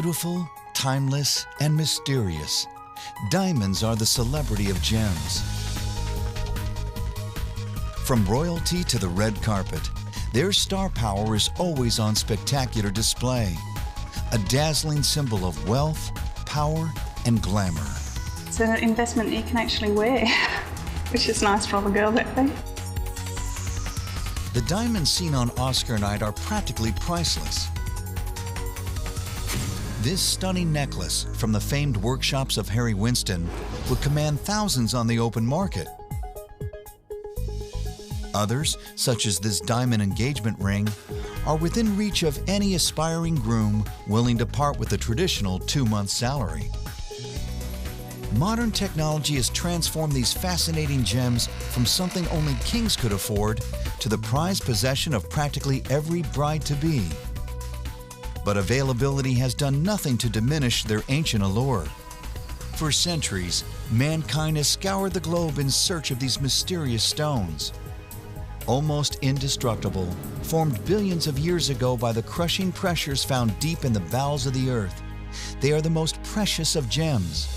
Beautiful, timeless, and mysterious, diamonds are the celebrity of gems. From royalty to the red carpet, their star power is always on spectacular display, a dazzling symbol of wealth, power, and glamour. It's an investment you can actually wear, which is nice for all the girls, I think. The diamonds seen on Oscar night are practically priceless. This stunning necklace from the famed workshops of Harry Winston would command thousands on the open market. Others, such as this diamond engagement ring, are within reach of any aspiring groom willing to part with the traditional 2-month salary. Modern technology has transformed these fascinating gems from something only kings could afford to the prized possession of practically every bride-to-be. But availability has done nothing to diminish their ancient allure. For centuries, mankind has scoured the globe in search of these mysterious stones. Almost indestructible, formed billions of years ago by the crushing pressures found deep in the bowels of the earth, they are the most precious of gems.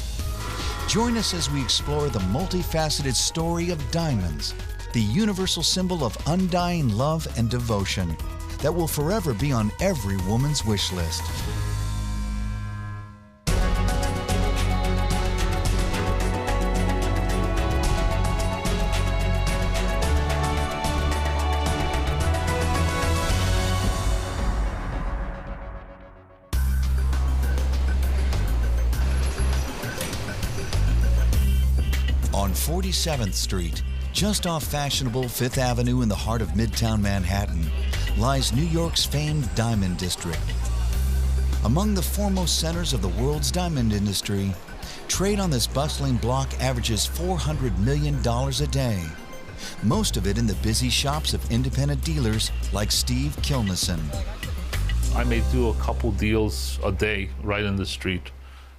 Join us as we explore the multifaceted story of diamonds, the universal symbol of undying love and devotion that will forever be on every woman's wish list. On 47th Street, just off fashionable Fifth Avenue in the heart of Midtown Manhattan, lies New York's famed Diamond District. Among the foremost centers of the world's diamond industry, trade on this bustling block averages $400 million a day, most of it in the busy shops of independent dealers like Steve Kilnison. I may do a couple deals a day right in the street.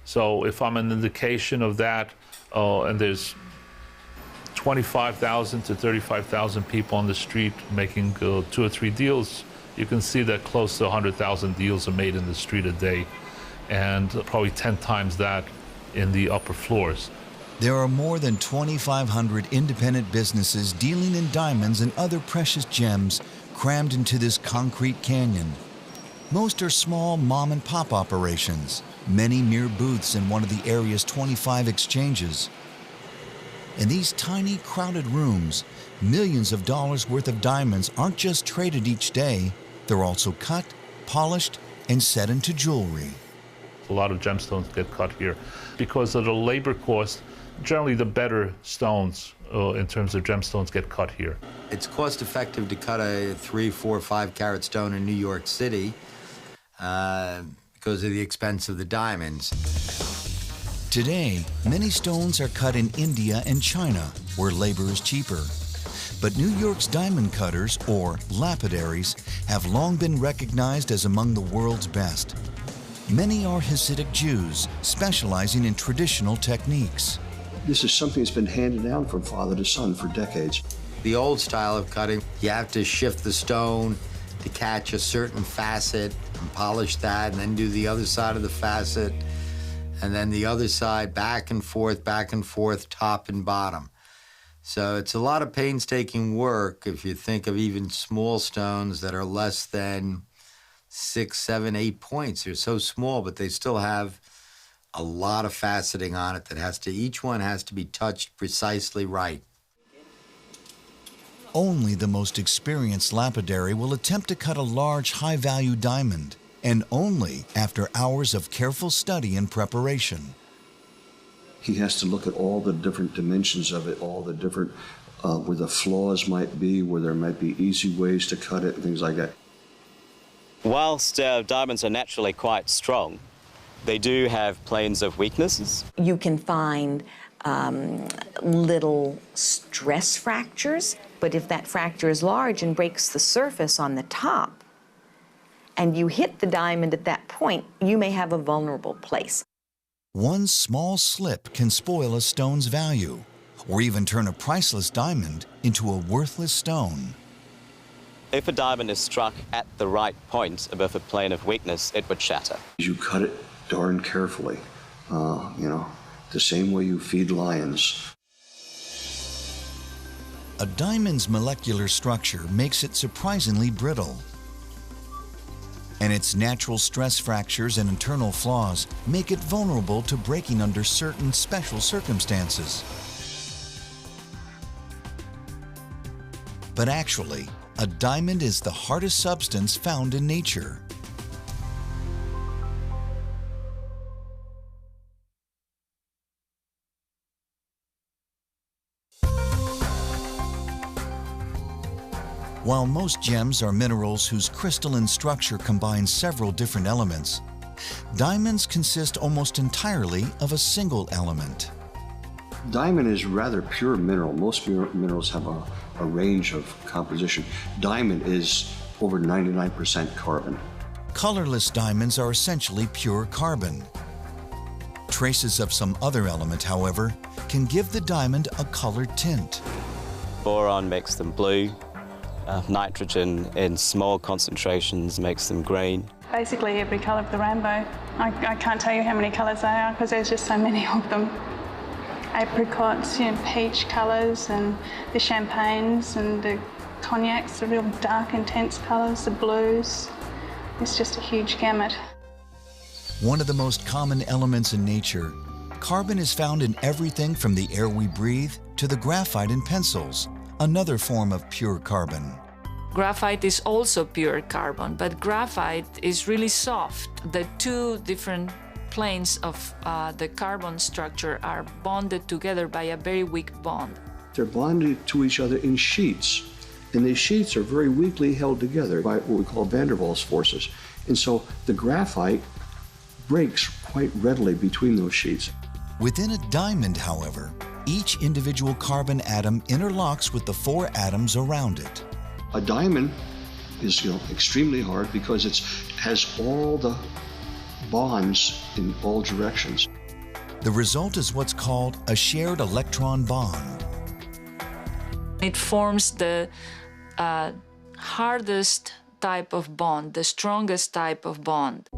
So if I'm an indication of that, and there's 25,000 to 35,000 people on the street making 2 or 3 deals, you can see that close to 100,000 deals are made in the street a day, and probably 10 times that in the upper floors. There are more than 2,500 independent businesses dealing in diamonds and other precious gems crammed into this concrete canyon. Most are small mom-and-pop operations, many mere booths in one of the area's 25 exchanges. In these tiny, crowded rooms, millions of dollars worth of diamonds aren't just traded each day, they're also cut, polished, and set into jewelry. A lot of gemstones get cut here. Because of the labor cost, generally the better stones in terms of gemstones get cut here. It's cost effective to cut a 3, 4, 5 carat stone in New York City because of the expense of the diamonds. Today, many stones are cut in India and China, where labor is cheaper. But New York's diamond cutters, or lapidaries, have long been recognized as among the world's best. Many are Hasidic Jews, specializing in traditional techniques. This is something that's been handed down from father to son for decades. The old style of cutting, you have to shift the stone to catch a certain facet and polish that, and then do the other side of the facet, and then the other side, back and forth, top and bottom. So it's a lot of painstaking work if you think of even small stones that are less than 6, 7, 8 points. They're so small, but they still have a lot of faceting on it that each one has to be touched precisely right. Only the most experienced lapidary will attempt to cut a large, high-value diamond, and only after hours of careful study and preparation. He has to look at all the different dimensions of it, all the different, where the flaws might be, where there might be easy ways to cut it, and things like that. Whilst diamonds are naturally quite strong, they do have planes of weaknesses. You can find little stress fractures, but if that fracture is large and breaks the surface on the top, and you hit the diamond at that point, you may have a vulnerable place. One small slip can spoil a stone's value, or even turn a priceless diamond into a worthless stone. If a diamond is struck at the right point above a plane of weakness, it would shatter. You cut it darn carefully, the same way you feed lions. A diamond's molecular structure makes it surprisingly brittle. And its natural stress fractures and internal flaws make it vulnerable to breaking under certain special circumstances. But actually, a diamond is the hardest substance found in nature. While most gems are minerals whose crystalline structure combines several different elements, diamonds consist almost entirely of a single element. Diamond is rather pure mineral. Most minerals have a range of composition. Diamond is over 99% carbon. Colorless diamonds are essentially pure carbon. Traces of some other element, however, can give the diamond a colored tint. Boron makes them blue. Nitrogen in small concentrations makes them green. Basically every colour of the rainbow. I can't tell you how many colours there are because there's just so many of them. Apricots, peach colours, and the champagnes and the cognacs, the real dark, intense colours, the blues. It's just a huge gamut. One of the most common elements in nature, carbon is found in everything from the air we breathe to the graphite in pencils, another form of pure carbon. Graphite is also pure carbon, but graphite is really soft. The two different planes of the carbon structure are bonded together by a very weak bond. They're bonded to each other in sheets, and these sheets are very weakly held together by what we call van der Waals forces. And so the graphite breaks quite readily between those sheets. Within a diamond, however, each individual carbon atom interlocks with the four atoms around it. A diamond is extremely hard because it has all the bonds in all directions. The result is what's called a shared electron bond. It forms the hardest type of bond, the strongest type of bond.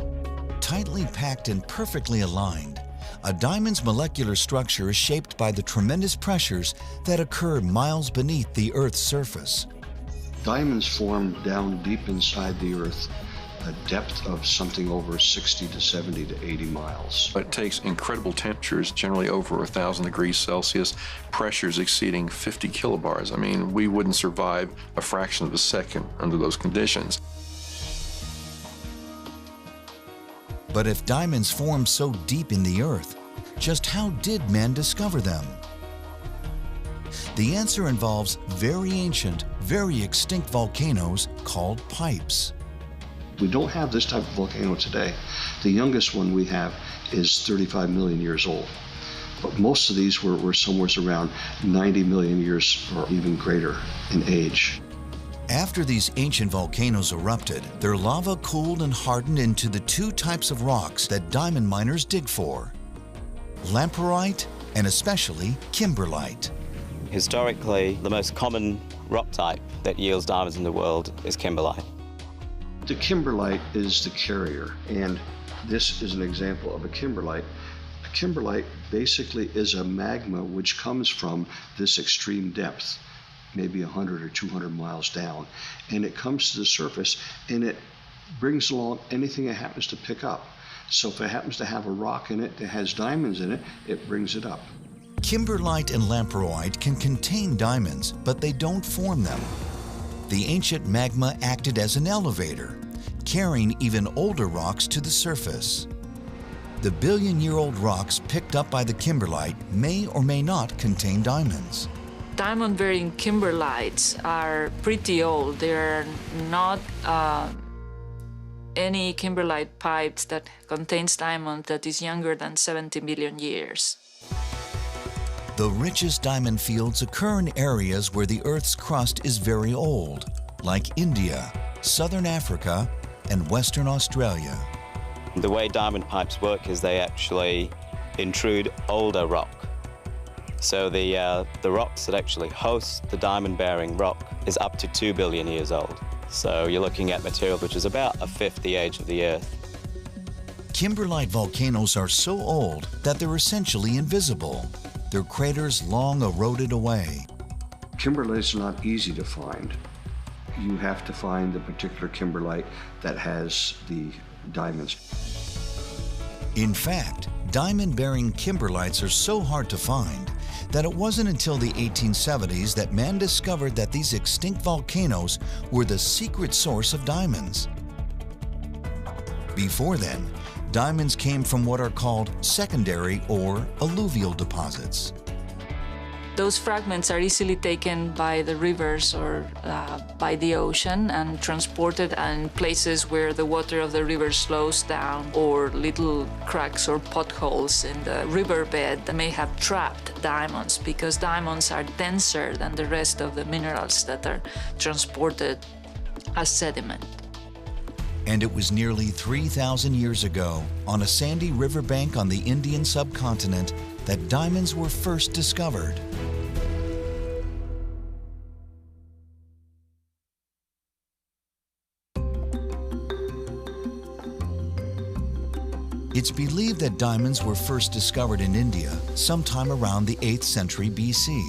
Tightly packed and perfectly aligned, a diamond's molecular structure is shaped by the tremendous pressures that occur miles beneath the Earth's surface. Diamonds form down deep inside the Earth, a depth of something over 60 to 70 to 80 miles. It takes incredible temperatures, generally over 1,000 degrees Celsius, pressures exceeding 50 kilobars. I mean, we wouldn't survive a fraction of a second under those conditions. But if diamonds form so deep in the Earth, just how did man discover them? The answer involves very ancient, very extinct volcanoes called pipes. We don't have this type of volcano today. The youngest one we have is 35 million years old. But most of these were somewhere around 90 million years or even greater in age. After these ancient volcanoes erupted, their lava cooled and hardened into the two types of rocks that diamond miners dig for: lamproite and especially kimberlite. Historically, the most common rock type that yields diamonds in the world is kimberlite. The kimberlite is the carrier, and this is an example of a kimberlite. A kimberlite basically is a magma which comes from this extreme depth, maybe 100 or 200 miles down, and it comes to the surface and it brings along anything it happens to pick up. So if it happens to have a rock in it that has diamonds in it, it brings it up. Kimberlite and lamproite can contain diamonds, but they don't form them. The ancient magma acted as an elevator, carrying even older rocks to the surface. The billion-year-old rocks picked up by the kimberlite may or may not contain diamonds. Diamond-bearing kimberlites are pretty old. There are not any kimberlite pipes that contains diamond that is younger than 70 million years. The richest diamond fields occur in areas where the Earth's crust is very old, like India, Southern Africa, and Western Australia. The way diamond pipes work is they actually intrude older rock. So the rocks that actually host the diamond-bearing rock is up to 2 billion years old. So you're looking at material which is about a fifth the age of the Earth. Kimberlite volcanoes are so old that they're essentially invisible, their craters long eroded away. Kimberlites are not easy to find. You have to find the particular kimberlite that has the diamonds. In fact, diamond-bearing kimberlites are so hard to find that it wasn't until the 1870s that man discovered that these extinct volcanoes were the secret source of diamonds. Before then, diamonds came from what are called secondary or alluvial deposits. Those fragments are easily taken by the rivers or by the ocean and transported in places where the water of the river slows down, or little cracks or potholes in the riverbed that may have trapped diamonds, because diamonds are denser than the rest of the minerals that are transported as sediment. And it was nearly 3,000 years ago, on a sandy riverbank on the Indian subcontinent, that diamonds were first discovered. It's believed that diamonds were first discovered in India sometime around the 8th century BC.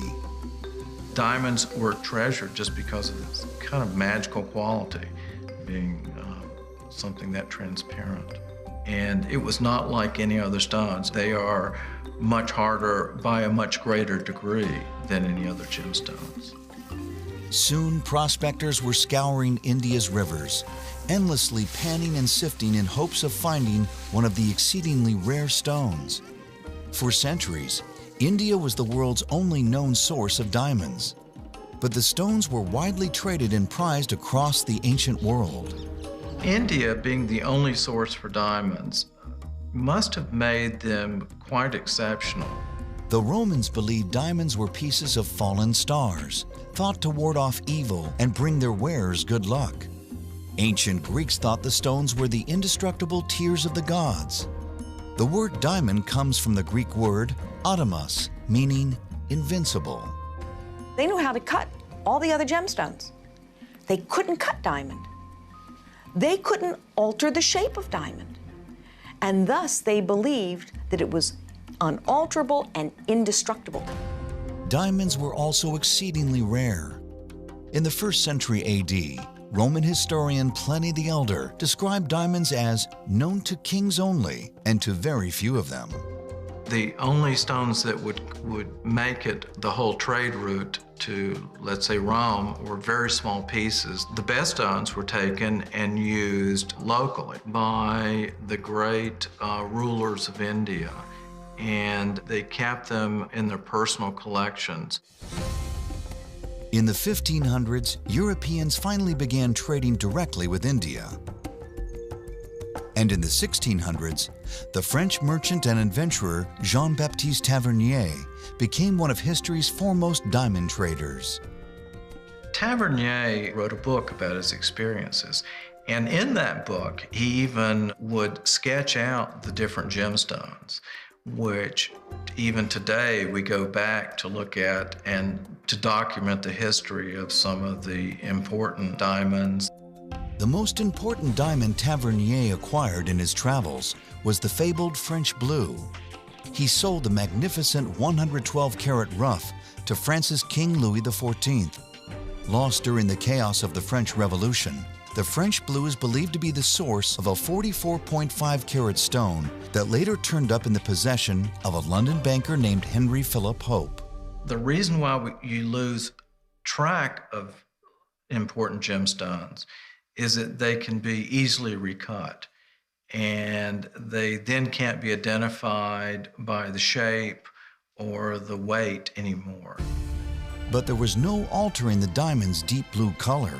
Diamonds were treasured just because of this kind of magical quality, being something that transparent. And it was not like any other stones. They are much harder by a much greater degree than any other gemstones. Soon, prospectors were scouring India's rivers, endlessly panning and sifting in hopes of finding one of the exceedingly rare stones. For centuries, India was the world's only known source of diamonds. But the stones were widely traded and prized across the ancient world. India, being the only source for diamonds, must have made them quite exceptional. The Romans believed diamonds were pieces of fallen stars, thought to ward off evil and bring their wearers good luck. Ancient Greeks thought the stones were the indestructible tears of the gods. The word diamond comes from the Greek word atomos, meaning invincible. They knew how to cut all the other gemstones. They couldn't cut diamond. They couldn't alter the shape of diamond. And thus they believed that it was unalterable and indestructible. Diamonds were also exceedingly rare. In the 1st century AD, Roman historian Pliny the Elder described diamonds as known to kings only and to very few of them. The only stones that would make it the whole trade route to, let's say, Rome were very small pieces. The best stones were taken and used locally by the great rulers of India, and they kept them in their personal collections. In the 1500s, Europeans finally began trading directly with India. And in the 1600s, the French merchant and adventurer Jean-Baptiste Tavernier became one of history's foremost diamond traders. Tavernier wrote a book about his experiences, and in that book, he even would sketch out the different gemstones, which even today we go back to look at and to document the history of some of the important diamonds. The most important diamond Tavernier acquired in his travels was the fabled French blue. He sold the magnificent 112-carat rough to France's King Louis XIV. Lost during the chaos of the French Revolution, the French blue is believed to be the source of a 44.5-carat stone that later turned up in the possession of a London banker named Henry Philip Hope. The reason why you lose track of important gemstones is that they can be easily recut, and they then can't be identified by the shape or the weight anymore. But there was no altering the diamond's deep blue color.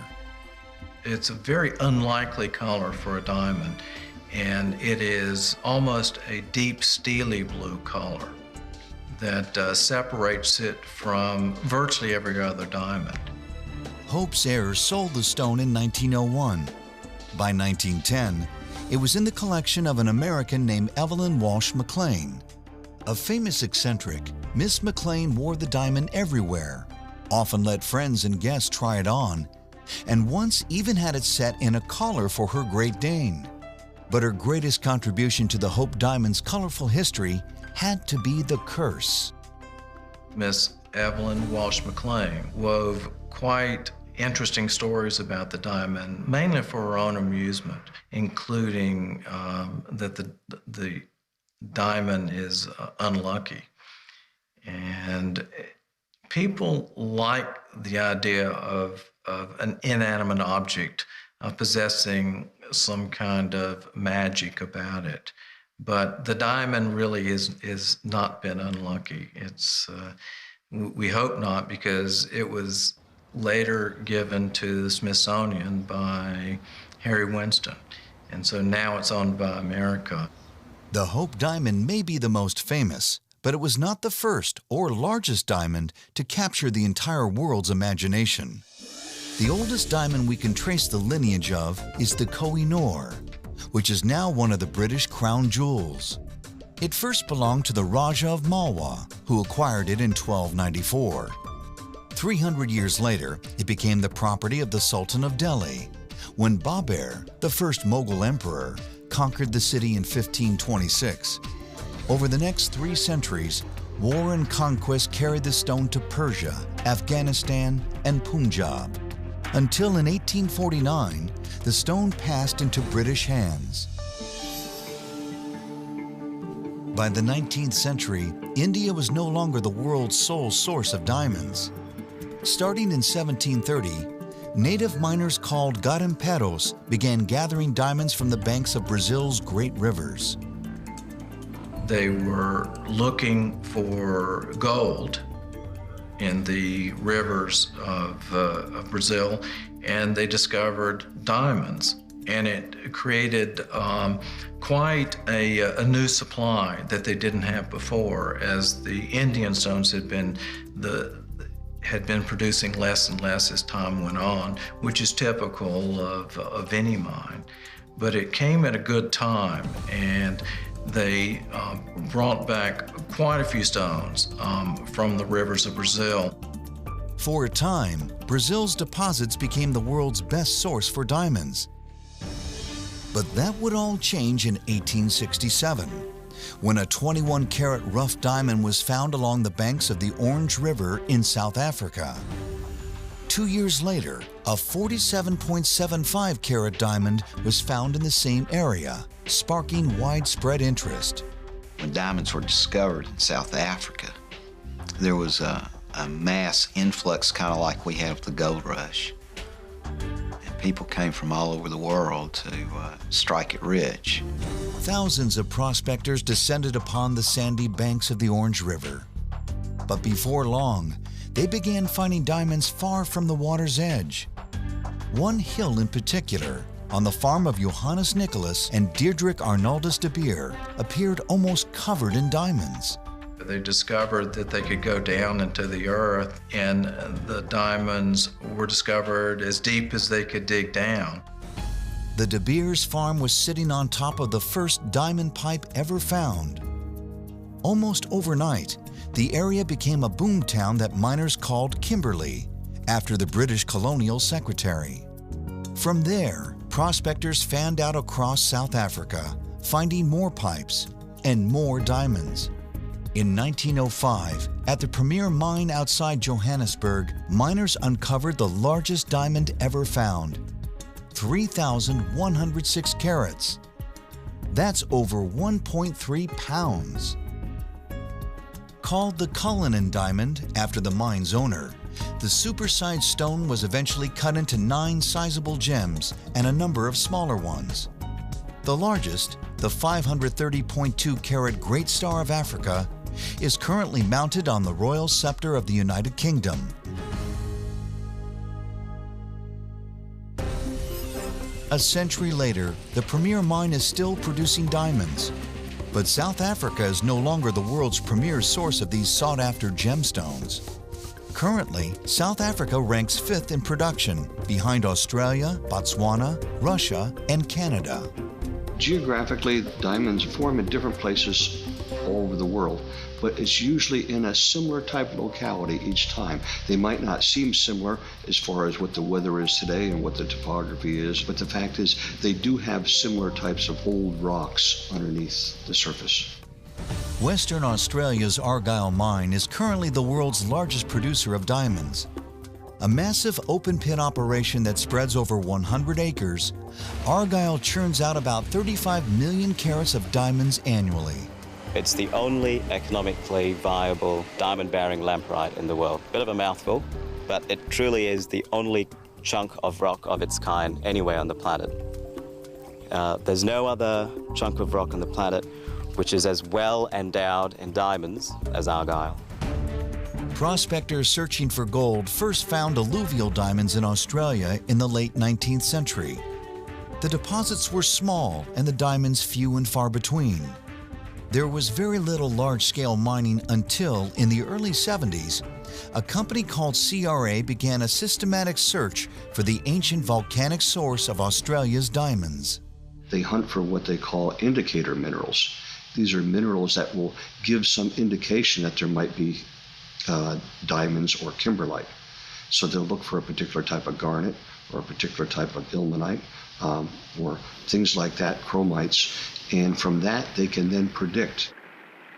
It's a very unlikely color for a diamond, and it is almost a deep steely blue color that separates it from virtually every other diamond. Hope's heirs sold the stone in 1901. By 1910, it was in the collection of an American named Evelyn Walsh McLean. A famous eccentric, Miss McLean wore the diamond everywhere, often let friends and guests try it on, and once even had it set in a collar for her Great Dane. But her greatest contribution to the Hope Diamond's colorful history had to be the curse. Miss Evelyn Walsh McLean wove quite interesting stories about the diamond, mainly for her own amusement, including that the diamond is unlucky. And people like the idea of an inanimate object possessing some kind of magic about it. But the diamond really is not been unlucky. It's we hope not, because it was later given to the Smithsonian by Harry Winston, and so now it's owned by America. The Hope Diamond may be the most famous, but it was not the first or largest diamond to capture the entire world's imagination. The oldest diamond we can trace the lineage of is the Koh-i-Noor, which is now one of the British crown jewels. It first belonged to the Raja of Malwa, who acquired it in 1294. 300 years later, it became the property of the Sultan of Delhi. When Babur, the first Mughal emperor, conquered the city in 1526, over the next 3 centuries, war and conquest carried the stone to Persia, Afghanistan, and Punjab, until in 1849, the stone passed into British hands. By the 19th century, India was no longer the world's sole source of diamonds. Starting in 1730, native miners called garimpeiros began gathering diamonds from the banks of Brazil's great rivers. They were looking for gold in the rivers of Brazil, and they discovered diamonds. And it created quite a new supply that they didn't have before, as the Indian stones had been producing less and less as time went on, which is typical of any mine. But it came at a good time, and they brought back quite a few stones from the rivers of Brazil. For a time, Brazil's deposits became the world's best source for diamonds. But that would all change in 1867, when a 21-carat rough diamond was found along the banks of the Orange River in South Africa. 2 years later, a 47.75-carat diamond was found in the same area, sparking widespread interest. When diamonds were discovered in South Africa, there was a mass influx, kind of like we have the gold rush. People came from all over the world to strike it rich. Thousands of prospectors descended upon the sandy banks of the Orange River. But before long, they began finding diamonds far from the water's edge. One hill in particular, on the farm of Johannes Nicholas and Diederik Arnoldus de Beer, appeared almost covered in diamonds. They discovered that they could go down into the earth, and the diamonds were discovered as deep as they could dig down. The De Beers farm was sitting on top of the first diamond pipe ever found. Almost overnight, the area became a boom town that miners called Kimberley, after the British colonial secretary. From there, prospectors fanned out across South Africa, finding more pipes and more diamonds. In 1905, at the premier mine outside Johannesburg, miners uncovered the largest diamond ever found, 3,106 carats. That's over 1.3 pounds. Called the Cullinan diamond after the mine's owner, the supersized stone was eventually cut into 9 sizable gems and a number of smaller ones. The largest, the 530.2 carat Great Star of Africa, is currently mounted on the Royal Scepter of the United Kingdom. A century later, the premier mine is still producing diamonds. But South Africa is no longer the world's premier source of these sought-after gemstones. Currently, South Africa ranks 5th in production, behind Australia, Botswana, Russia, and Canada. Geographically, diamonds form in different places all over the world, but it's usually in a similar type of locality each time. They might not seem similar as far as what the weather is today and what the topography is, but the fact is they do have similar types of old rocks underneath the surface. Western Australia's Argyle Mine is currently the world's largest producer of diamonds. A massive open-pit operation that spreads over 100 acres, Argyle churns out about 35 million carats of diamonds annually. It's the only economically viable diamond-bearing lamproite in the world. Bit of a mouthful, but it truly is the only chunk of rock of its kind anywhere on the planet. There's no other chunk of rock on the planet which is as well endowed in diamonds as Argyle. Prospectors searching for gold first found alluvial diamonds in Australia in the late 19th century. The deposits were small and the diamonds few and far between. There was very little large-scale mining until, in the early 70s, a company called CRA began a systematic search for the ancient volcanic source of Australia's diamonds. They hunt for what they call indicator minerals. These are minerals that will give some indication that there might be diamonds or kimberlite. So they'll look for a particular type of garnet or a particular type of ilmenite or things like that, chromites, and from that they can then predict.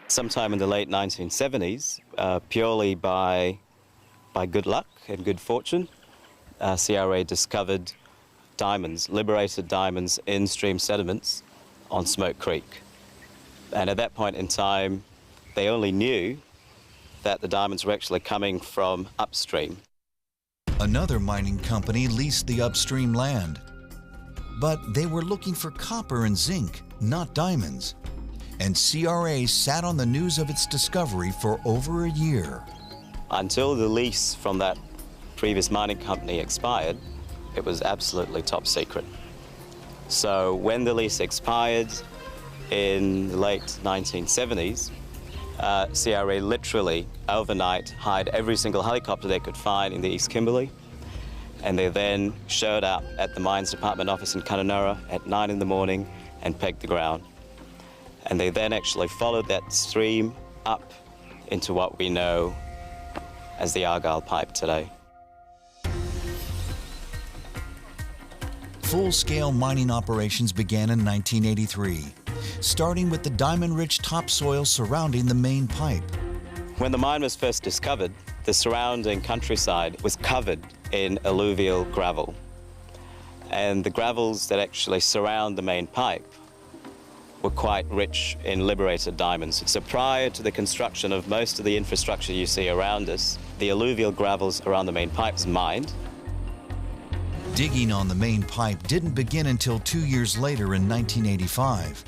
Sometime in the late 1970s, purely by good luck and good fortune, CRA discovered diamonds, liberated diamonds in stream sediments on Smoke Creek. And at that point in time, they only knew that the diamonds were actually coming from upstream. Another mining company leased the upstream land, but they were looking for copper and zinc, not diamonds. And CRA sat on the news of its discovery for over a year. Until the lease from that previous mining company expired, it was absolutely top secret. So when the lease expired in the late 1970s, CRA literally overnight hired every single helicopter they could find in the East Kimberley, and they then showed up at the Mines Department office in Kununurra at 9 in the morning and pegged the ground. And they then actually followed that stream up into what we know as the Argyle Pipe today. Full-scale mining operations began in 1983, starting with the diamond-rich topsoil surrounding the main pipe. When the mine was first discovered, the surrounding countryside was covered in alluvial gravel. And the gravels that actually surround the main pipe were quite rich in liberated diamonds. So prior to the construction of most of the infrastructure you see around us, the alluvial gravels around the main pipe was mined. Digging on the main pipe didn't begin until 2 years later in 1985.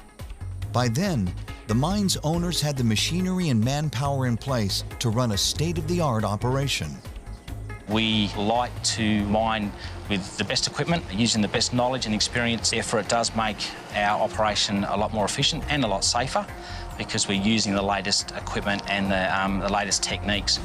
By then, the mine's owners had the machinery and manpower in place to run a state-of-the-art operation. We like to mine with the best equipment, using the best knowledge and experience. Therefore, it does make our operation a lot more efficient and a lot safer because we're using the latest equipment and the latest techniques.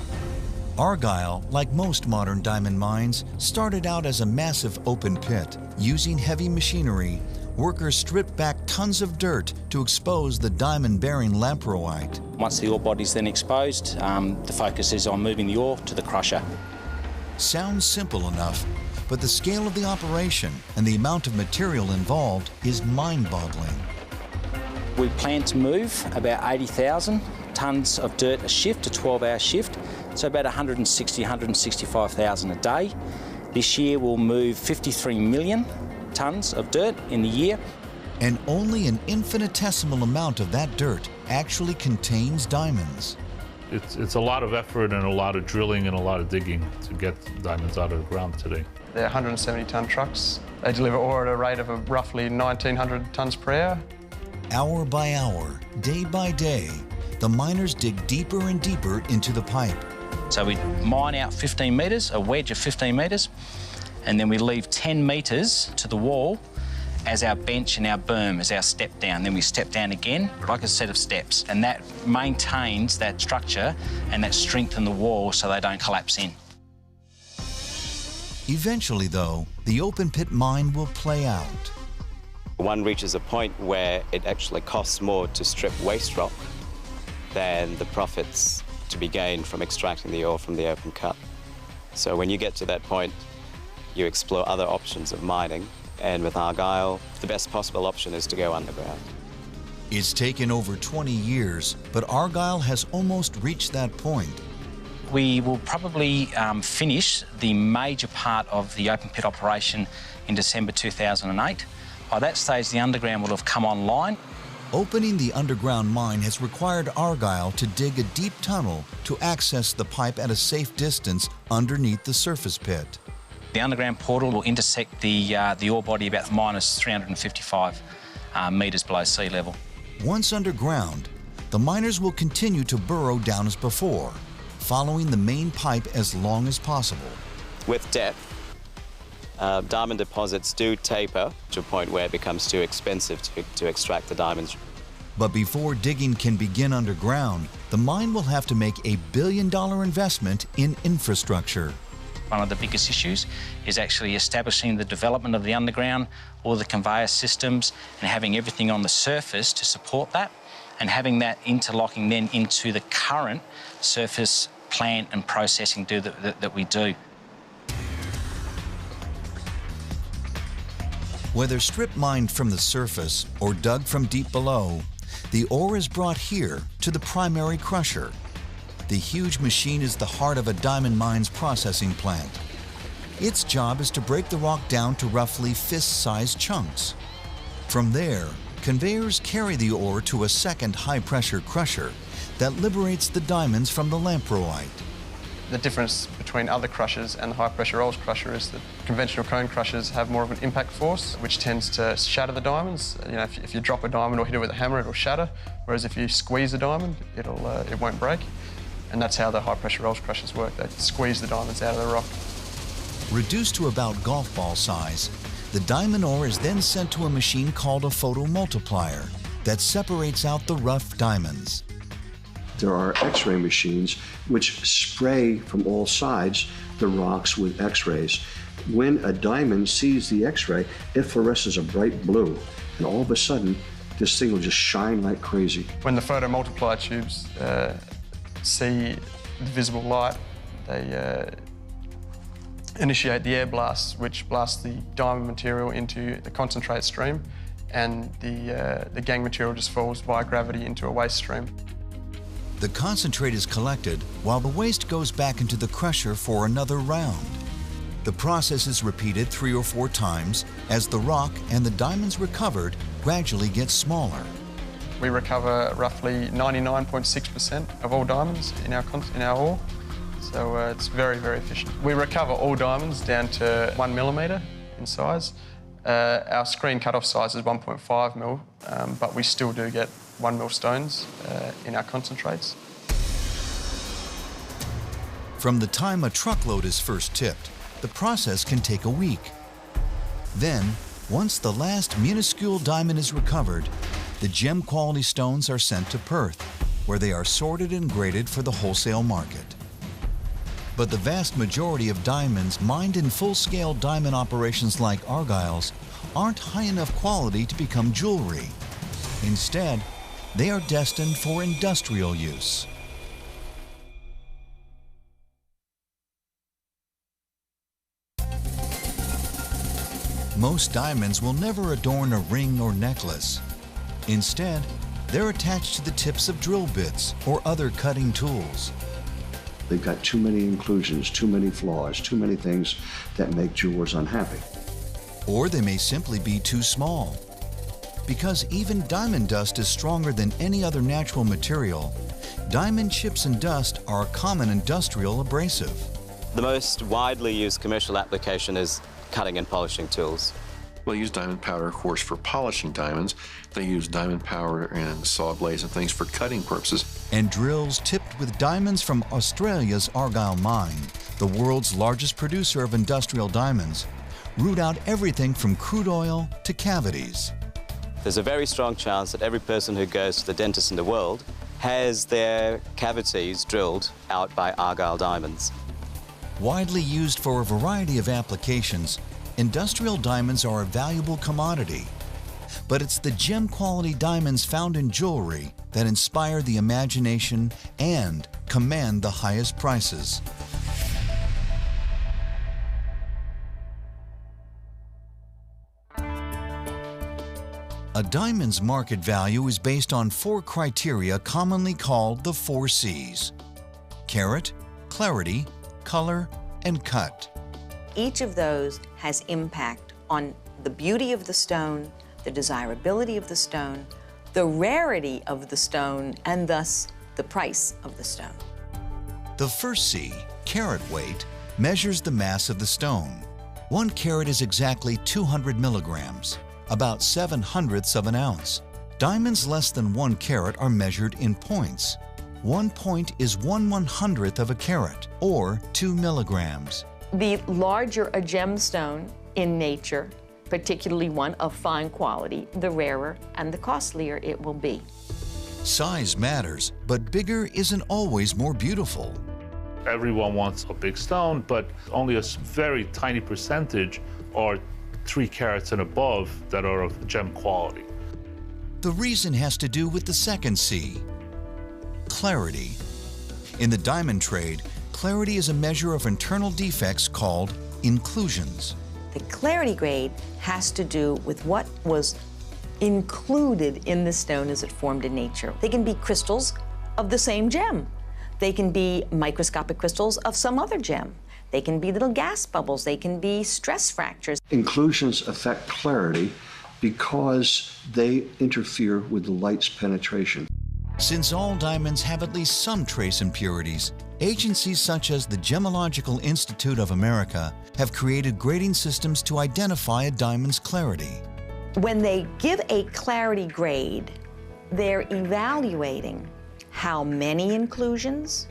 Argyle, like most modern diamond mines, started out as a massive open pit. Using heavy machinery, workers stripped back tons of dirt to expose the diamond-bearing lamproite. Once the ore body is then exposed, the focus is on moving the ore to the crusher. Sounds simple enough, but the scale of the operation and the amount of material involved is mind-boggling. We plan to move about 80,000 tonnes of dirt a shift, a 12-hour shift, so about 160,000, 165,000 a day. This year we'll move 53 million tonnes of dirt in the year. And only an infinitesimal amount of that dirt actually contains diamonds. It's a lot of effort and a lot of drilling and a lot of digging to get diamonds out of the ground today. They're 170-tonne trucks. They deliver ore at a rate of roughly 1,900 tonnes per hour. Hour by hour, day by day, the miners dig deeper and deeper into the pipe. So we mine out 15 metres, a wedge of 15 metres, and then we leave 10 metres to the wall as our bench and our berm, as our step down. Then we step down again, like a set of steps, and that maintains that structure and that strength in the wall so they don't collapse in. Eventually, though, the open pit mine will play out. One reaches a point where it actually costs more to strip waste rock than the profits to be gained from extracting the ore from the open cut. So when you get to that point, you explore other options of mining, and with Argyle, the best possible option is to go underground. It's taken over 20 years, but Argyle has almost reached that point. We will probably finish the major part of the open pit operation in December 2008. By that stage, the underground will have come online. Opening the underground mine has required Argyle to dig a deep tunnel to access the pipe at a safe distance underneath the surface pit. The underground portal will intersect the ore body about minus 355 metres below sea level. Once underground, the miners will continue to burrow down as before, following the main pipe as long as possible. With depth, diamond deposits do taper to a point where it becomes too expensive to extract the diamonds. But before digging can begin underground, the mine will have to make a billion-dollar investment in infrastructure. One of the biggest issues is actually establishing the development of the underground, all the conveyor systems, and having everything on the surface to support that, and having that interlocking then into the current surface plant and processing that we do. Whether strip mined from the surface or dug from deep below, the ore is brought here to the primary crusher. The huge machine is the heart of a diamond mine's processing plant. Its job is to break the rock down to roughly fist-sized chunks. From there, conveyors carry the ore to a second high-pressure crusher that liberates the diamonds from the lamproite. The difference between other crushers and the high-pressure Rolls crusher is that conventional cone crushers have more of an impact force, which tends to shatter the diamonds. You know, if you drop a diamond or hit it with a hammer, it'll shatter. Whereas if you squeeze a diamond, it won't break. And that's how the high-pressure Rolls crushers work. They squeeze the diamonds out of the rock. Reduced to about golf ball size, the diamond ore is then sent to a machine called a photomultiplier that separates out the rough diamonds. There are X-ray machines which spray from all sides the rocks with X-rays. When a diamond sees the X-ray, it fluoresces a bright blue, and all of a sudden, this thing will just shine like crazy. When the photomultiplier tubes see the visible light, they initiate the air blasts, which blast the diamond material into the concentrate stream, and the gangue material just falls via gravity into a waste stream. The concentrate is collected while the waste goes back into the crusher for another round. The process is repeated 3 or 4 times as the rock and the diamonds recovered gradually get smaller. We recover roughly 99.6% of all diamonds in our ore, so it's very, very efficient. We recover all diamonds down to 1 millimetre in size. Our screen cut-off size is 1.5 mil, but we still do get 1 mil stones in our concentrates. From the time a truckload is first tipped, the process can take a week. Then, once the last minuscule diamond is recovered, the gem quality stones are sent to Perth, where they are sorted and graded for the wholesale market. But the vast majority of diamonds mined in full-scale diamond operations like Argyle's aren't high enough quality to become jewelry. Instead, they are destined for industrial use. Most diamonds will never adorn a ring or necklace. Instead, they're attached to the tips of drill bits or other cutting tools. They've got too many inclusions, too many flaws, too many things that make jewelers unhappy. Or they may simply be too small. Because even diamond dust is stronger than any other natural material, diamond chips and dust are a common industrial abrasive. The most widely used commercial application is cutting and polishing tools. They use diamond powder, of course, for polishing diamonds. They use diamond powder and saw blades and things for cutting purposes. And drills tipped with diamonds from Australia's Argyle mine, the world's largest producer of industrial diamonds, root out everything from crude oil to cavities. There's a very strong chance that every person who goes to the dentist in the world has their cavities drilled out by Argyle diamonds. Widely used for a variety of applications, industrial diamonds are a valuable commodity. But it's the gem quality diamonds found in jewelry that inspire the imagination and command the highest prices. A diamond's market value is based on 4 criteria commonly called the 4 C's: carat, clarity, color, and cut. Each of those has impact on the beauty of the stone, the desirability of the stone, the rarity of the stone, and thus the price of the stone. The first C, carat weight, measures the mass of the stone. 1 carat is exactly 200 milligrams, about 7/100ths of an ounce. Diamonds less than 1 carat are measured in points. 1 point is 1/100th of a carat, or 2 milligrams. The larger a gemstone in nature, particularly one of fine quality, the rarer and the costlier it will be. Size matters, but bigger isn't always more beautiful. Everyone wants a big stone, but only a very tiny percentage are 3 carats and above that are of gem quality. The reason has to do with the second C, clarity. In the diamond trade, clarity is a measure of internal defects called inclusions. The clarity grade has to do with what was included in the stone as it formed in nature. They can be crystals of the same gem. They can be microscopic crystals of some other gem. They can be little gas bubbles. They can be stress fractures. Inclusions affect clarity because they interfere with the light's penetration. Since all diamonds have at least some trace impurities, agencies such as the Gemological Institute of America have created grading systems to identify a diamond's clarity. When they give a clarity grade, they're evaluating how many inclusions,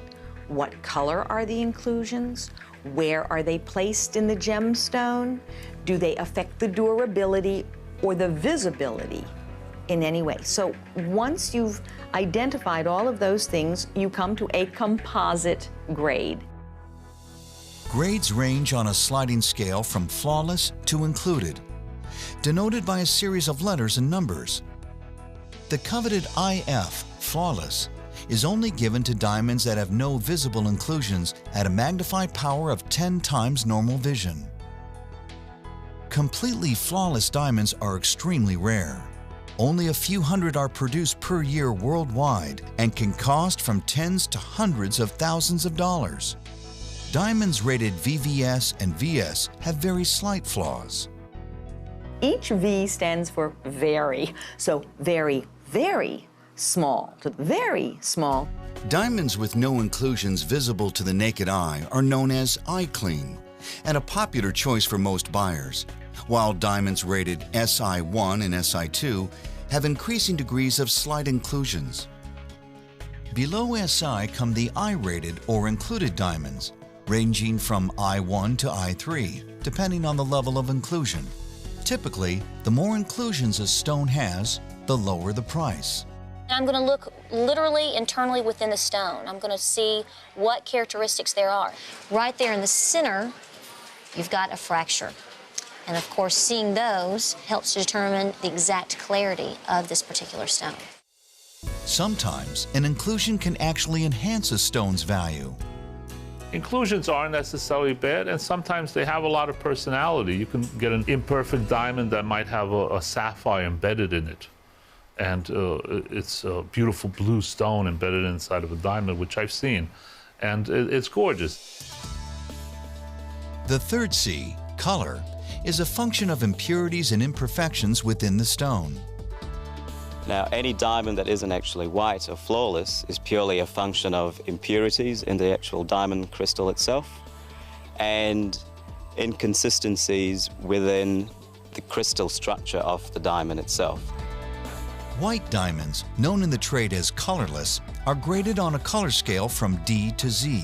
what color are the inclusions, where are they placed in the gemstone, do they affect the durability or the visibility in any way. So once you've identified all of those things, you come to a composite grade. Grades range on a sliding scale from flawless to included, denoted by a series of letters and numbers. The coveted IF, flawless, is only given to diamonds that have no visible inclusions at a magnified power of 10 times normal vision. Completely flawless diamonds are extremely rare. Only a few hundred are produced per year worldwide and can cost from tens to hundreds of thousands of dollars. Diamonds rated VVS and VS have very slight flaws. Each V stands for very, so very, very small to very small. Diamonds with no inclusions visible to the naked eye are known as eye clean and a popular choice for most buyers, while diamonds rated SI1 and SI2 have increasing degrees of slight inclusions. Below SI come the I-rated or included diamonds, ranging from I1 to I3, depending on the level of inclusion. Typically, the more inclusions a stone has, the lower the price. I'm going to look literally internally within the stone. I'm going to see what characteristics there are. Right there in the center, you've got a fracture. And of course, seeing those helps determine the exact clarity of this particular stone. Sometimes an inclusion can actually enhance a stone's value. Inclusions aren't necessarily bad, and sometimes they have a lot of personality. You can get an imperfect diamond that might have a sapphire embedded in it. And it's a beautiful blue stone embedded inside of a diamond, which I've seen. And it's gorgeous. The third C, color, is a function of impurities and imperfections within the stone. Now, any diamond that isn't actually white or flawless is purely a function of impurities in the actual diamond crystal itself and inconsistencies within the crystal structure of the diamond itself. White diamonds, known in the trade as colorless, are graded on a color scale from D to Z.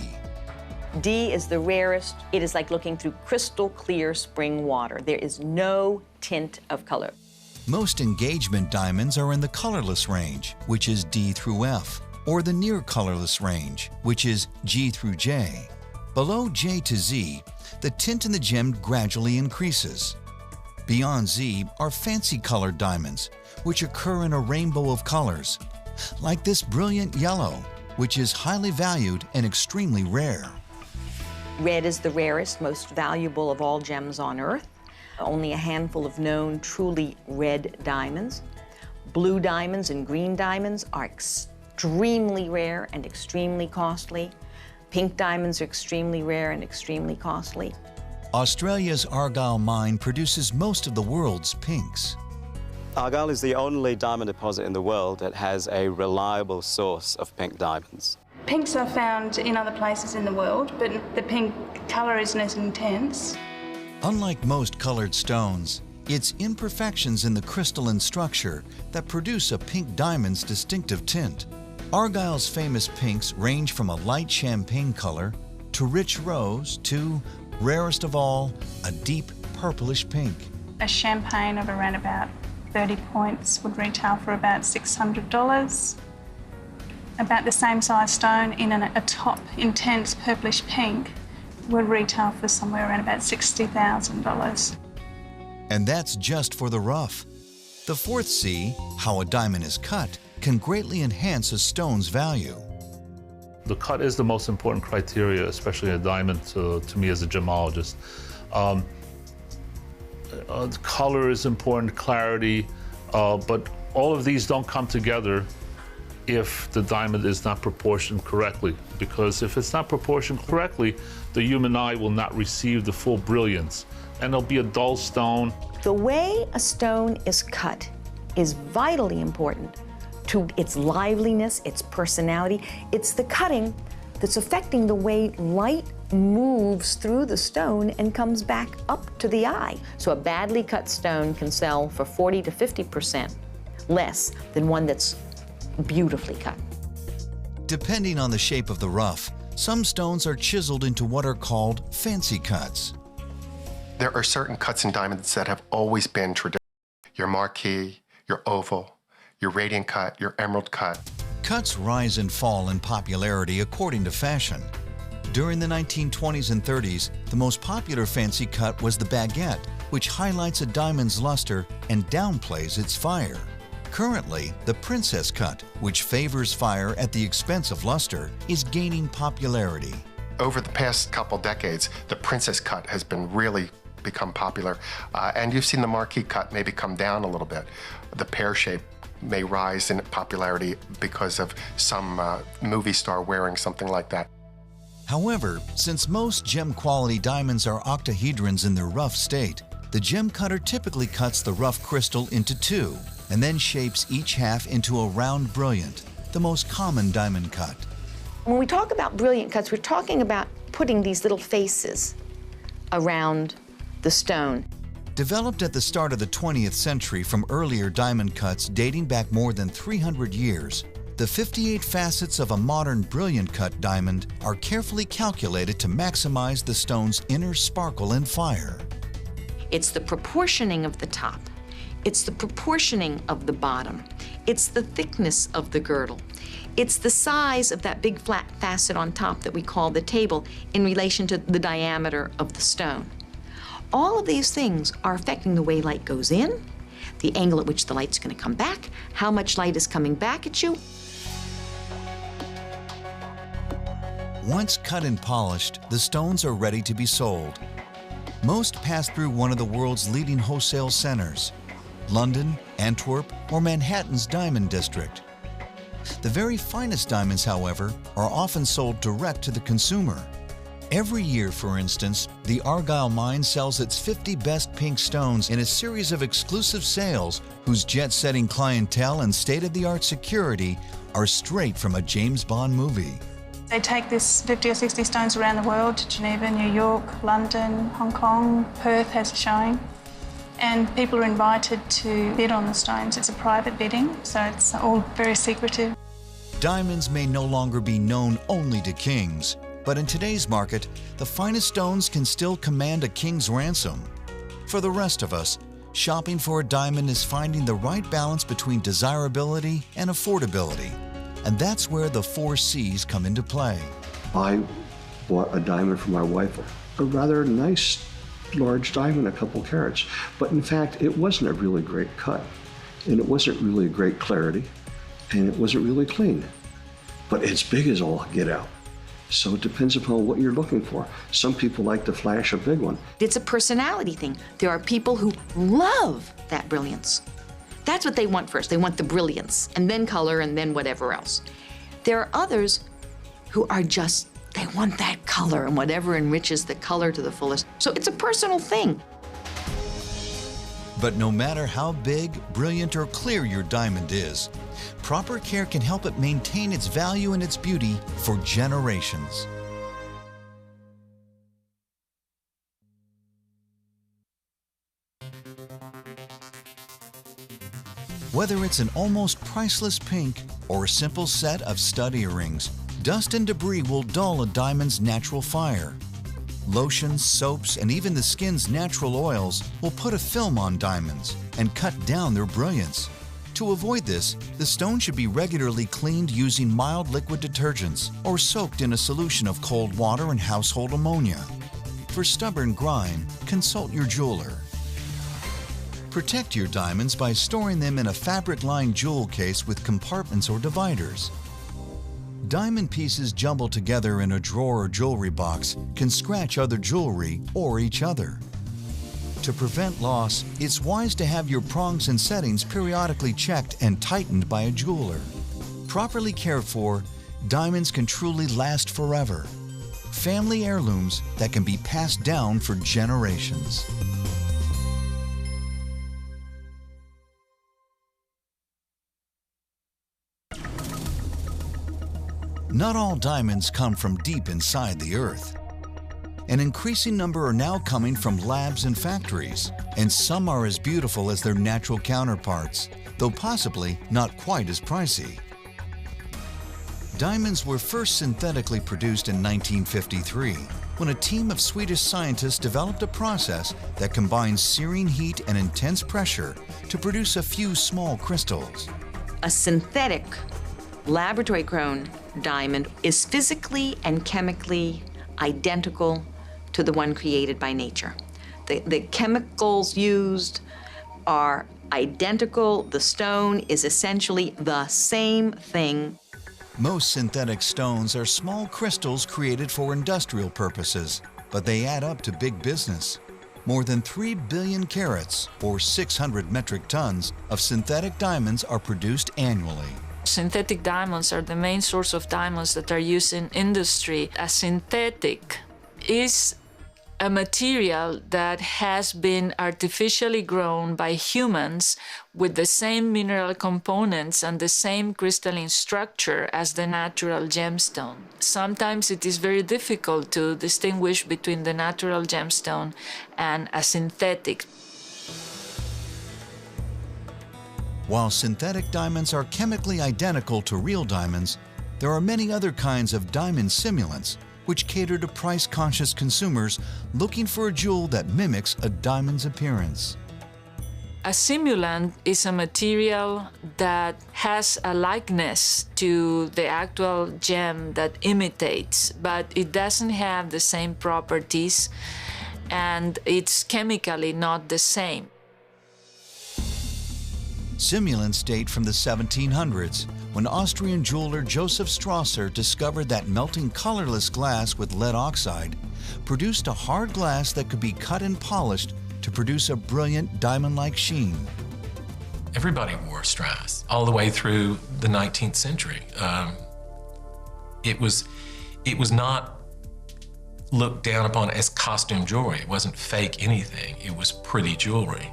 D is the rarest. It is like looking through crystal clear spring water. There is no tint of color. Most engagement diamonds are in the colorless range, which is D through F, or the near colorless range, which is G through J. Below J to Z, the tint in the gem gradually increases. Beyond Z are fancy colored diamonds, which occur in a rainbow of colors, like this brilliant yellow, which is highly valued and extremely rare. Red is the rarest, most valuable of all gems on Earth. Only a handful of known truly red diamonds. Blue diamonds and green diamonds are extremely rare and extremely costly. Pink diamonds are extremely rare and extremely costly. Australia's Argyle mine produces most of the world's pinks. Argyle is the only diamond deposit in the world that has a reliable source of pink diamonds. Pinks are found in other places in the world, but the pink colour isn't as intense. Unlike most colored stones, it's imperfections in the crystalline structure that produce a pink diamond's distinctive tint. Argyle's famous pinks range from a light champagne color to rich rose to, rarest of all, a deep purplish pink. A champagne of around about 30 points would retail for about $600. About the same size stone in a top intense purplish pink would retail for somewhere around about $60,000. And that's just for the rough. The fourth C, how a diamond is cut, can greatly enhance a stone's value. The cut is the most important criteria, especially a diamond to me as a gemologist. Color is important, clarity, but all of these don't come together if the diamond is not proportioned correctly. Because if it's not proportioned correctly, the human eye will not receive the full brilliance, and it'll be a dull stone. The way a stone is cut is vitally important to its liveliness, its personality. It's the cutting that's affecting the way light moves through the stone and comes back up to the eye. So a badly cut stone can sell for 40 to 50% less than one that's beautifully cut. Depending on the shape of the rough, some stones are chiseled into what are called fancy cuts. There are certain cuts in diamonds that have always been traditional. Your marquise, your oval, your radiant cut, your emerald cut. Cuts rise and fall in popularity according to fashion. During the 1920s and 30s, the most popular fancy cut was the baguette, which highlights a diamond's luster and downplays its fire. Currently, the princess cut, which favors fire at the expense of luster, is gaining popularity. Over the past couple decades, the princess cut has been really become popular, and you've seen the marquise cut maybe come down a little bit. The pear shape may rise in popularity because of some movie star wearing something like that. However, since most gem-quality diamonds are octahedrons in their rough state, the gem cutter typically cuts the rough crystal into two and then shapes each half into a round brilliant, the most common diamond cut. When we talk about brilliant cuts, we're talking about putting these little faces around the stone. Developed at the start of the 20th century from earlier diamond cuts dating back more than 300 years, the 58 facets of a modern brilliant cut diamond are carefully calculated to maximize the stone's inner sparkle and fire. It's the proportioning of the top. It's the proportioning of the bottom. It's the thickness of the girdle. It's the size of that big flat facet on top that we call the table in relation to the diameter of the stone. All of these things are affecting the way light goes in, the angle at which the light's going to come back, how much light is coming back at you. Once cut and polished, the stones are ready to be sold. Most pass through one of the world's leading wholesale centers, London, Antwerp, or Manhattan's Diamond District. The very finest diamonds, however, are often sold direct to the consumer. Every year, for instance, the Argyle mine sells its 50 best pink stones in a series of exclusive sales whose jet-setting clientele and state-of-the-art security are straight from a James Bond movie. They take this 50 or 60 stones around the world to Geneva, New York, London, Hong Kong, Perth has a showing. And people are invited to bid on the stones. It's a private bidding, so it's all very secretive. Diamonds may no longer be known only to kings, but in today's market, the finest stones can still command a king's ransom. For the rest of us, shopping for a diamond is finding the right balance between desirability and affordability. And that's where the 4 C's come into play. I bought a diamond for my wife, a rather nice large diamond, a couple carats. But in fact, it wasn't a really great cut, and it wasn't really a great clarity, and it wasn't really clean. But it's big as all get out. So it depends upon what you're looking for. Some people like to flash a big one. It's a personality thing. There are people who love that brilliance. That's what they want first. They want the brilliance, and then color, and then whatever else. There are others who are just, they want that color and whatever enriches the color to the fullest. So it's a personal thing. But no matter how big, brilliant, or clear your diamond is, proper care can help it maintain its value and its beauty for generations. Whether it's an almost priceless pink or a simple set of stud earrings, dust and debris will dull a diamond's natural fire. Lotions, soaps, and even the skin's natural oils will put a film on diamonds and cut down their brilliance. To avoid this, the stone should be regularly cleaned using mild liquid detergents or soaked in a solution of cold water and household ammonia. For stubborn grime, consult your jeweler. Protect your diamonds by storing them in a fabric-lined jewel case with compartments or dividers. Diamond pieces jumbled together in a drawer or jewelry box can scratch other jewelry or each other. To prevent loss, it's wise to have your prongs and settings periodically checked and tightened by a jeweler. Properly cared for, diamonds can truly last forever. Family heirlooms that can be passed down for generations. Not all diamonds come from deep inside the earth. An increasing number are now coming from labs and factories, and some are as beautiful as their natural counterparts, though possibly not quite as pricey. Diamonds were first synthetically produced in 1953, when a team of Swedish scientists developed a process that combines searing heat and intense pressure to produce a few small crystals. A synthetic, laboratory-grown diamond is physically and chemically identical to the one created by nature. The chemicals used are identical. The stone is essentially the same thing. Most synthetic stones are small crystals created for industrial purposes, but they add up to big business. More than 3 billion carats, or 600 metric tons, of synthetic diamonds are produced annually. Synthetic diamonds are the main source of diamonds that are used in industry. A synthetic is a material that has been artificially grown by humans with the same mineral components and the same crystalline structure as the natural gemstone. Sometimes it is very difficult to distinguish between the natural gemstone and a synthetic. While synthetic diamonds are chemically identical to real diamonds, there are many other kinds of diamond simulants which cater to price-conscious consumers looking for a jewel that mimics a diamond's appearance. A simulant is a material that has a likeness to the actual gem that imitates, but it doesn't have the same properties and it's chemically not the same. Simulants date from the 1700s, when Austrian jeweler Joseph Strasser discovered that melting colorless glass with lead oxide produced a hard glass that could be cut and polished to produce a brilliant diamond-like sheen. Everybody wore strass all the way through the 19th century. It was not looked down upon as costume jewelry. It wasn't fake anything. It was pretty jewelry.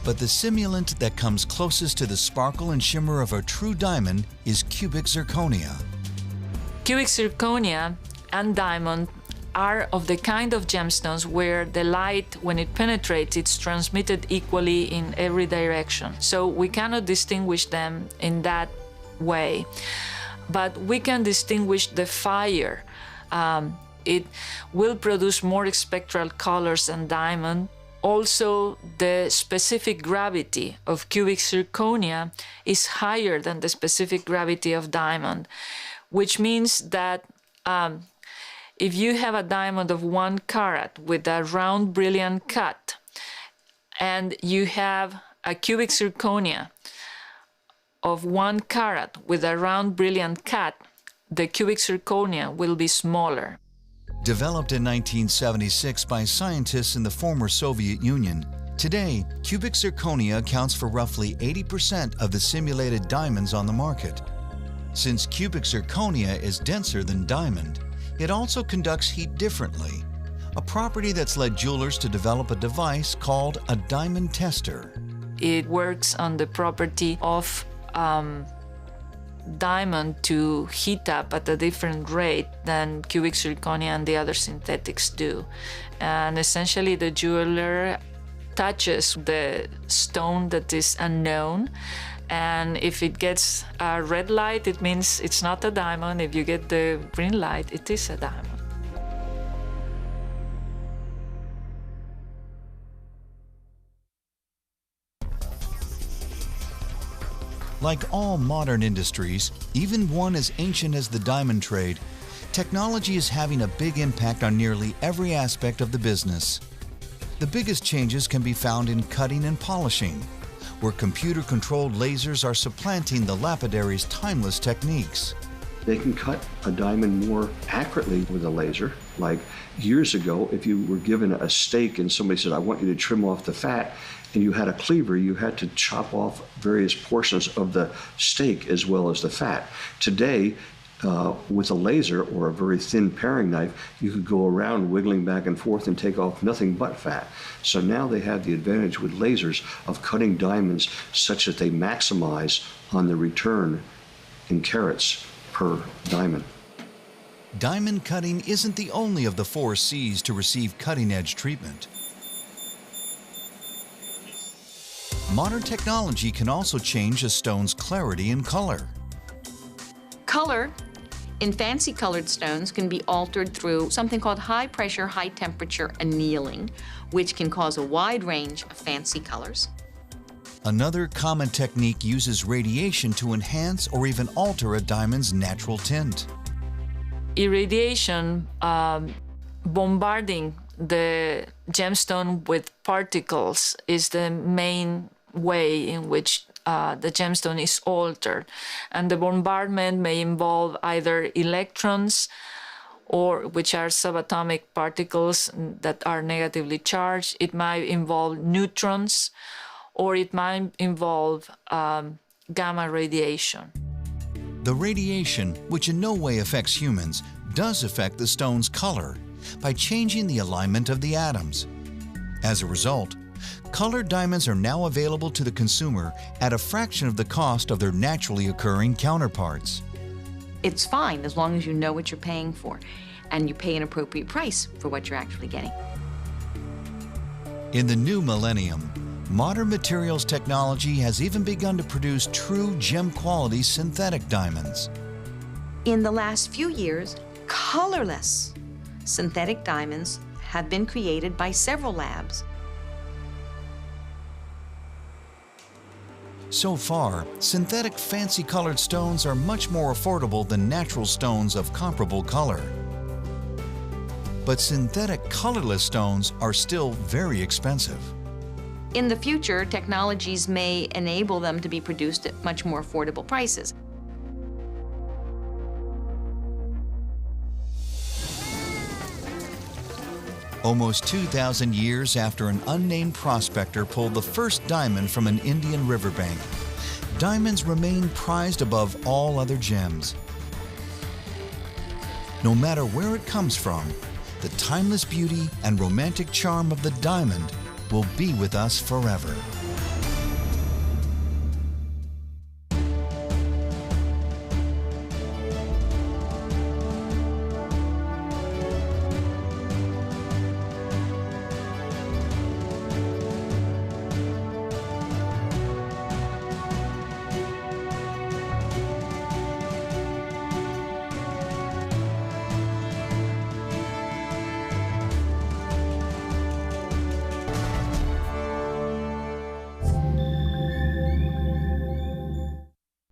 But the simulant that comes closest to the sparkle and shimmer of a true diamond is cubic zirconia. Cubic zirconia and diamond are of the kind of gemstones where the light, when it penetrates, it's transmitted equally in every direction. So we cannot distinguish them in that way. But we can distinguish the fire. It will produce more spectral colors than diamond. Also, the specific gravity of cubic zirconia is higher than the specific gravity of diamond, which means that If you have a diamond of 1 carat with a round, brilliant cut, and you have a cubic zirconia of 1 carat with a round, brilliant cut, the cubic zirconia will be smaller. Developed in 1976 by scientists in the former Soviet Union, today, cubic zirconia accounts for roughly 80% of the simulated diamonds on the market. Since cubic zirconia is denser than diamond, it also conducts heat differently, a property that's led jewelers to develop a device called a diamond tester. It works on the property of diamond to heat up at a different rate than cubic zirconia and the other synthetics do. And essentially the jeweler touches the stone that is unknown, and if it gets a red light, it means it's not a diamond. If you get the green light, it is a diamond. Like all modern industries, even one as ancient as the diamond trade, technology is having a big impact on nearly every aspect of the business. The biggest changes can be found in cutting and polishing, where computer-controlled lasers are supplanting the lapidary's timeless techniques. They can cut a diamond more accurately with a laser. Like years ago, if you were given a steak and somebody said, I want you to trim off the fat, and you had a cleaver, you had to chop off various portions of the steak as well as the fat. Today, with a laser or a very thin paring knife, you could go around wiggling back and forth and take off nothing but fat. So now they have the advantage with lasers of cutting diamonds such that they maximize on the return in carats per diamond. Diamond cutting isn't the only of the 4 C's to receive cutting-edge treatment. Modern technology can also change a stone's clarity and color. Color in fancy colored stones can be altered through something called high-pressure, high-temperature annealing, which can cause a wide range of fancy colors. Another common technique uses radiation to enhance or even alter a diamond's natural tint. Irradiation, bombarding the gemstone with particles, is the main way in which the gemstone is altered. And the bombardment may involve either electrons, or which are subatomic particles that are negatively charged. It might involve neutrons, or it might involve gamma radiation. The radiation, which in no way affects humans, does affect the stone's color by changing the alignment of the atoms. As a result, colored diamonds are now available to the consumer at a fraction of the cost of their naturally occurring counterparts. It's fine as long as you know what you're paying for and you pay an appropriate price for what you're actually getting. In the new millennium, modern materials technology has even begun to produce true gem-quality synthetic diamonds. In the last few years, colorless synthetic diamonds have been created by several labs. So far, synthetic fancy-colored stones are much more affordable than natural stones of comparable color. But synthetic colorless stones are still very expensive. In the future, technologies may enable them to be produced at much more affordable prices. Almost 2,000 years after an unnamed prospector pulled the first diamond from an Indian riverbank, diamonds remain prized above all other gems. No matter where it comes from, the timeless beauty and romantic charm of the diamond will be with us forever.